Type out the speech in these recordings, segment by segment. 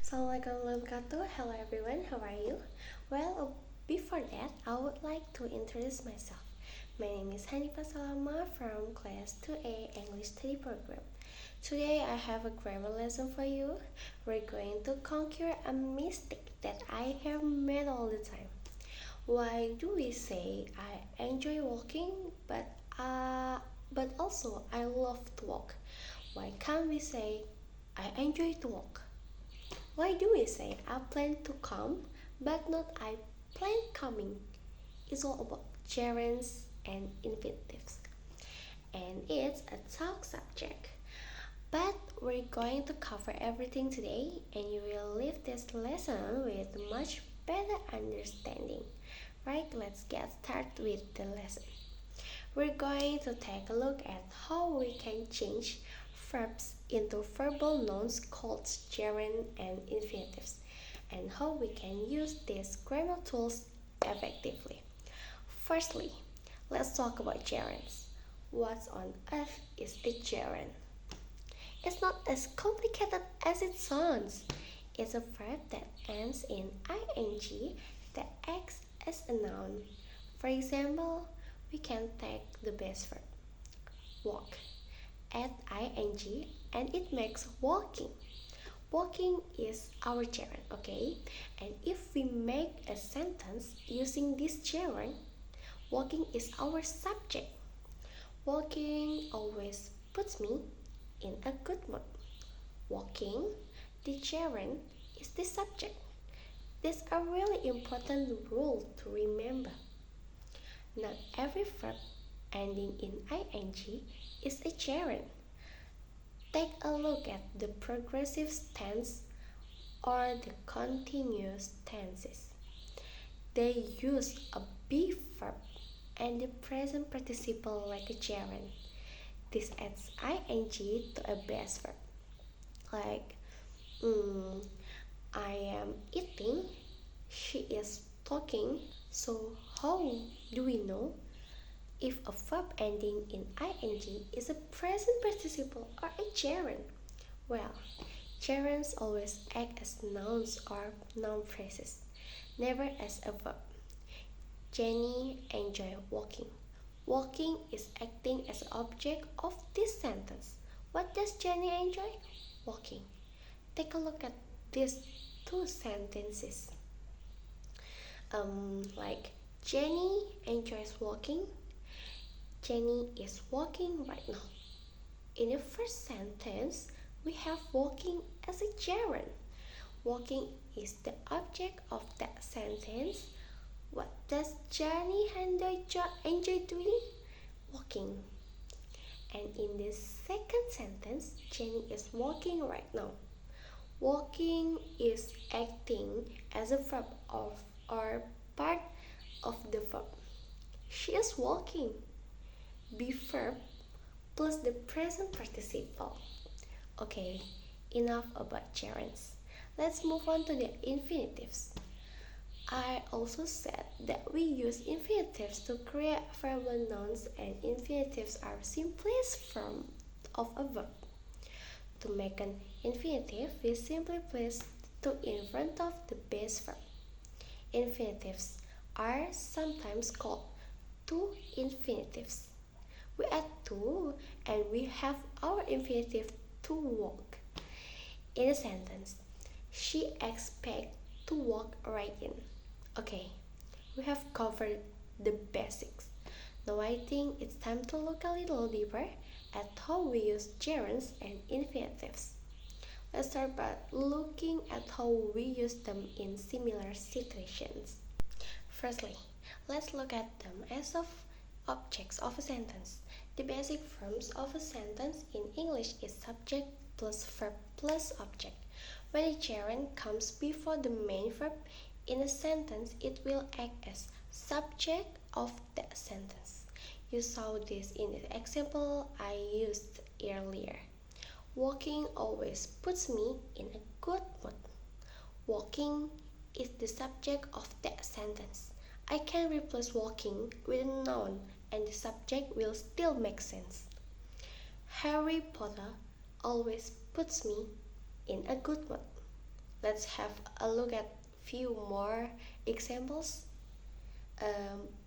Assalamualaikum warahmatullahi wabarakatuh. Hello everyone, how are you? Before that, I would like to introduce myself. My name is Hanifah Salamah from Class 2A English Study Program. Today I have a grammar lesson for you. We're going to conquer a mistake that I have made all the time. Why do we say I enjoy walking but also I love to walk? Why can't we say I enjoy to walk? Why do we say I plan to come but not I plan coming? It's all about gerunds and infinitives. And it's a talk subject. But we're going to cover everything today and you will leave this lesson with much better understanding. Right, let's get started with the lesson. We're going to take a look at how we can change verbs into verbal nouns called gerund and infinitives, and how we can use these grammar tools effectively. Firstly, let's talk about gerunds. What on earth is a gerund? It's not as complicated as it sounds. It's a verb that ends in ing that acts as a noun. For example, we can take the base verb, walk, add ing, and it makes walking. Walking is our gerund, okay? And if we make a sentence using this gerund, walking is our subject. Walking always puts me in a good mood. Walking, the gerund, is the subject. This is a really important rule to remember. Not every verb ending in ing is a gerund. Take a look at the progressive tense or the continuous tenses. They use a be verb and the present participle like a gerund. This adds ing to a base verb. Like, I am eating, she is talking. So how do we know if a verb ending in ing is a present participle or a gerund? Well, gerunds always act as nouns or noun phrases, never as a verb. Jenny enjoys walking. Walking is acting as an object of this sentence. What does Jenny enjoy? Walking. Take a look at these two sentences. Like Jenny enjoys walking. Jenny is walking right now. In the first sentence, we have walking as a gerund. Walking is the object of that sentence. What does Jenny enjoy doing? Walking. And in the second sentence, Jenny is walking right now. Walking is acting as a verb or part of the verb. She is walking. Be verb plus the present participle. Okay, enough about gerunds. Let's move on to the infinitives. I also said that we use infinitives to create verbal nouns, and infinitives are simplest form of a verb. To make an infinitive, we simply place to in front of the base verb. Infinitives are sometimes called to infinitives. We add to and we have our infinitive to walk. In a sentence, she expects to walk right in. Okay, we have covered the basics. Now I think it's time to look a little deeper at how we use gerunds and infinitives. Let's start by looking at how we use them in similar situations. Firstly, let's look at them as objects of a sentence. The basic forms of a sentence in English is subject plus verb plus object. When a gerund comes before the main verb in a sentence, it will act as subject of that sentence. You saw this in the example I used earlier. Walking always puts me in a good mood. Walking is the subject of that sentence. I can replace walking with a noun and the subject will still make sense. Harry Potter always puts me in a good mood. Let's have a look at few more examples.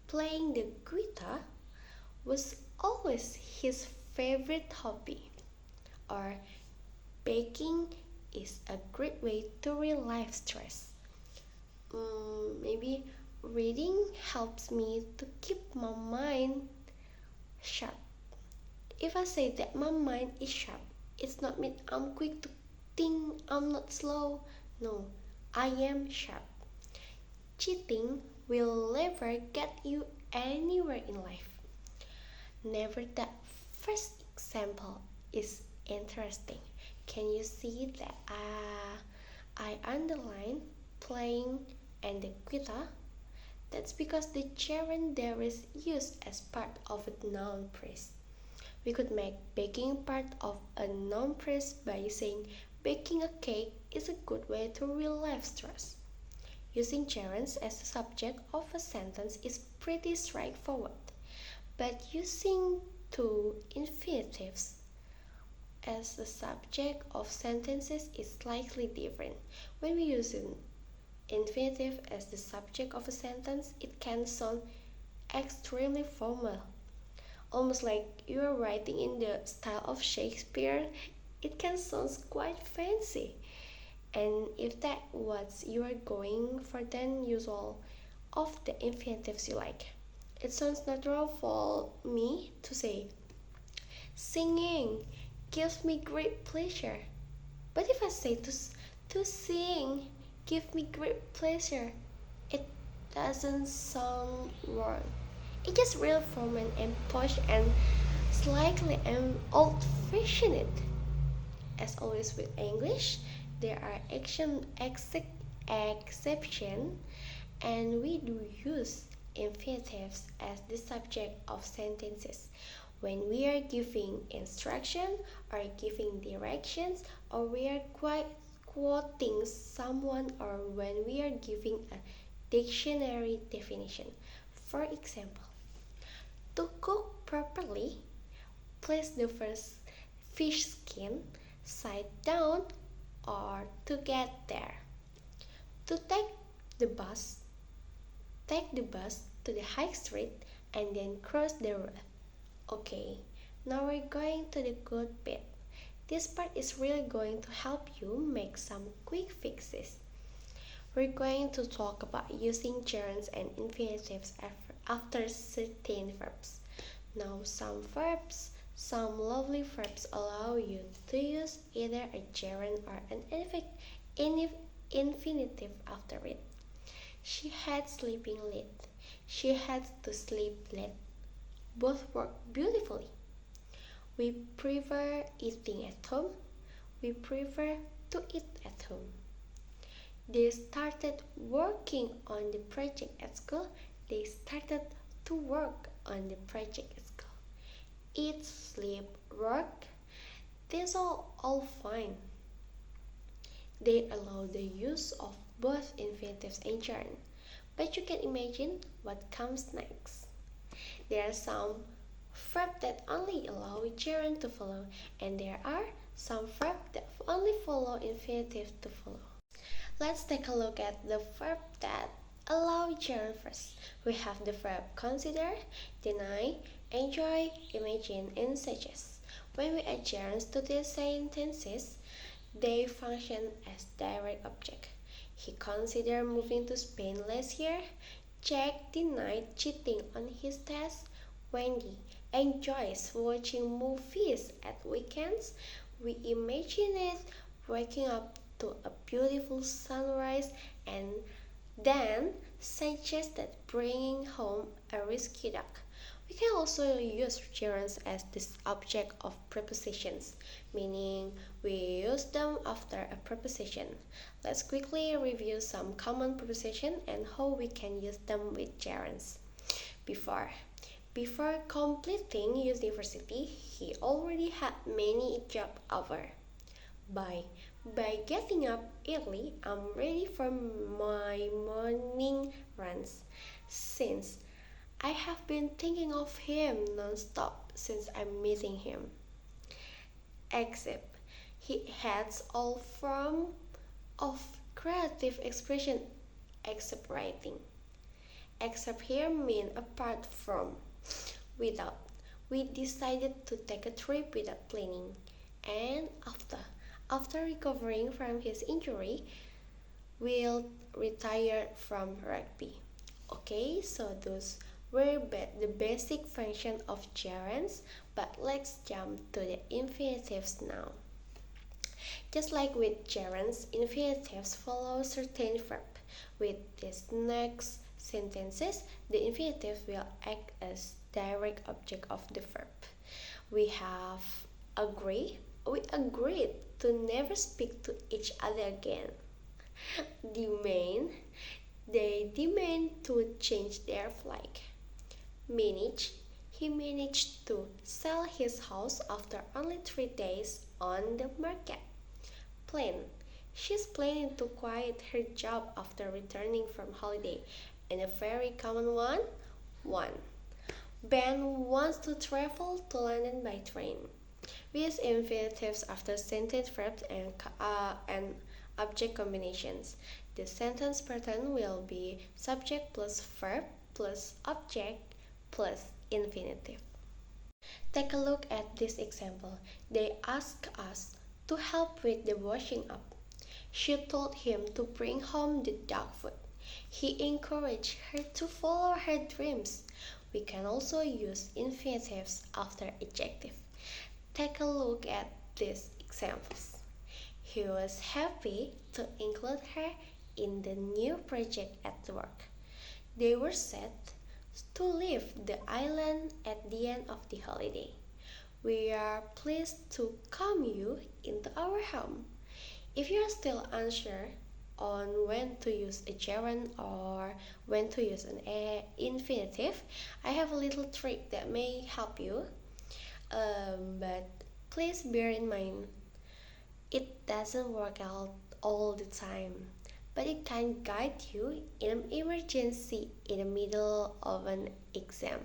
Playing the guitar was always his favorite hobby. Or baking is a great way to relieve stress. Maybe reading helps me to keep my mind sharp. If I say that my mind is sharp, it's not mean I'm quick to think, I'm not slow. No, I am sharp. Cheating will never get you anywhere in life. Never that first example is interesting. Can you see that I underline playing and the guitar? That's because the gerund there is used as part of a noun phrase. We could make baking part of a noun phrase by saying baking a cake is a good way to relieve stress. Using gerunds as the subject of a sentence is pretty straightforward, but using two infinitives as the subject of sentences is slightly different. When we use an infinitive as the subject of a sentence, it can sound extremely formal, almost like you are writing in the style of Shakespeare. It can sound quite fancy. And if that's what you are going for, then use all of the infinitives you like. It sounds natural for me to say, singing gives me great pleasure. But if I say to sing give me great pleasure, it doesn't sound wrong. It just real formal and posh and slightly old-fashioned. As always with English, there are exceptions, and we do use infinitives as the subject of sentences when we are giving instruction or giving directions, or we are quoting someone, or when we are giving a dictionary definition. For example, to cook properly, place the first fish skin side down or to get there. To take the bus to the high street and then cross the road. Okay, now we're going to the good bit. This part is really going to help you make some quick fixes. We're going to talk about using gerunds and infinitives after certain verbs. Now some lovely verbs allow you to use either a gerund or an infinitive after it. She had sleeping late. She had to sleep late. Both work beautifully. We prefer eating at home. We prefer to eat at home. They started working on the project at school. They started to work on the project at school. Eat, sleep, work. These are all fine. They allow the use of both infinitives and gerund. But you can imagine what comes next. There are some verbs that only allow gerund to follow, and there are some verbs that only follow infinitive to follow. Let's take a look at the verb that allow gerund first. We have the verb consider, deny, enjoy, imagine, and suggest. When we add gerunds to these sentences, they function as direct object. He considered moving to Spain last year. Jack denied cheating on his test. Wendy enjoys watching movies at weekends. We imagine it waking up to a beautiful sunrise and then suggested bringing home a rescue dog. We can also use gerunds as this object of prepositions, meaning we use them after a preposition. Let's quickly review some common prepositions and how we can use them with gerunds. Before completing university, he already had many job offers. By getting up early, I'm ready for my morning runs. Since I have been thinking of him non-stop since I'm meeting him. Except he has all form of Creative expression except writing. Except here mean apart from, without. We decided to take a trip without planning. And after recovering from his injury, will retire from rugby. Okay, so those were the basic function of gerunds, but let's jump to the infinitives now. Just like with gerunds, infinitives follow certain verb. With these next sentences, the infinitive will act as direct object of the verb. We have agree. We agreed to never speak to each other again. Demand. They demand to change their flag. Manage. He managed to sell his house after only 3 days on the market. Plan. She's planning to quit her job after returning from holiday. And a very common one. Ben wants to travel to London by train. We use infinitives after sentence verbs and object combinations. The sentence pattern will be subject plus verb plus object plus infinitive. Take a look at this example. They ask us to help with the washing up. She told him to bring home the dog food. He encouraged her to follow her dreams. We can also use infinitives after adjective. Take a look at these examples. He was happy to include her in the new project at work. They were set to leave the island at the end of the holiday. We are pleased to come you into our home. If you are still unsure on when to use a gerund or when to use an infinitive, I have a little trick that may help you. But please bear in mind, it doesn't work out all the time, but it can guide you in an emergency in the middle of an exam.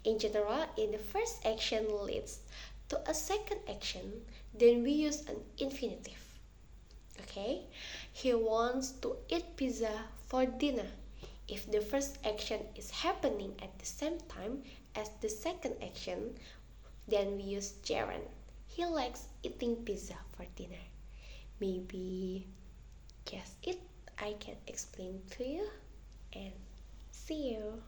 In general, if the first action leads to a second action, then we use an infinitive. Okay? He wants to eat pizza for dinner. If the first action is happening at the same time as the second action, then we use gerund. He likes eating pizza for dinner. Maybe guess it. I can explain to you, and see you.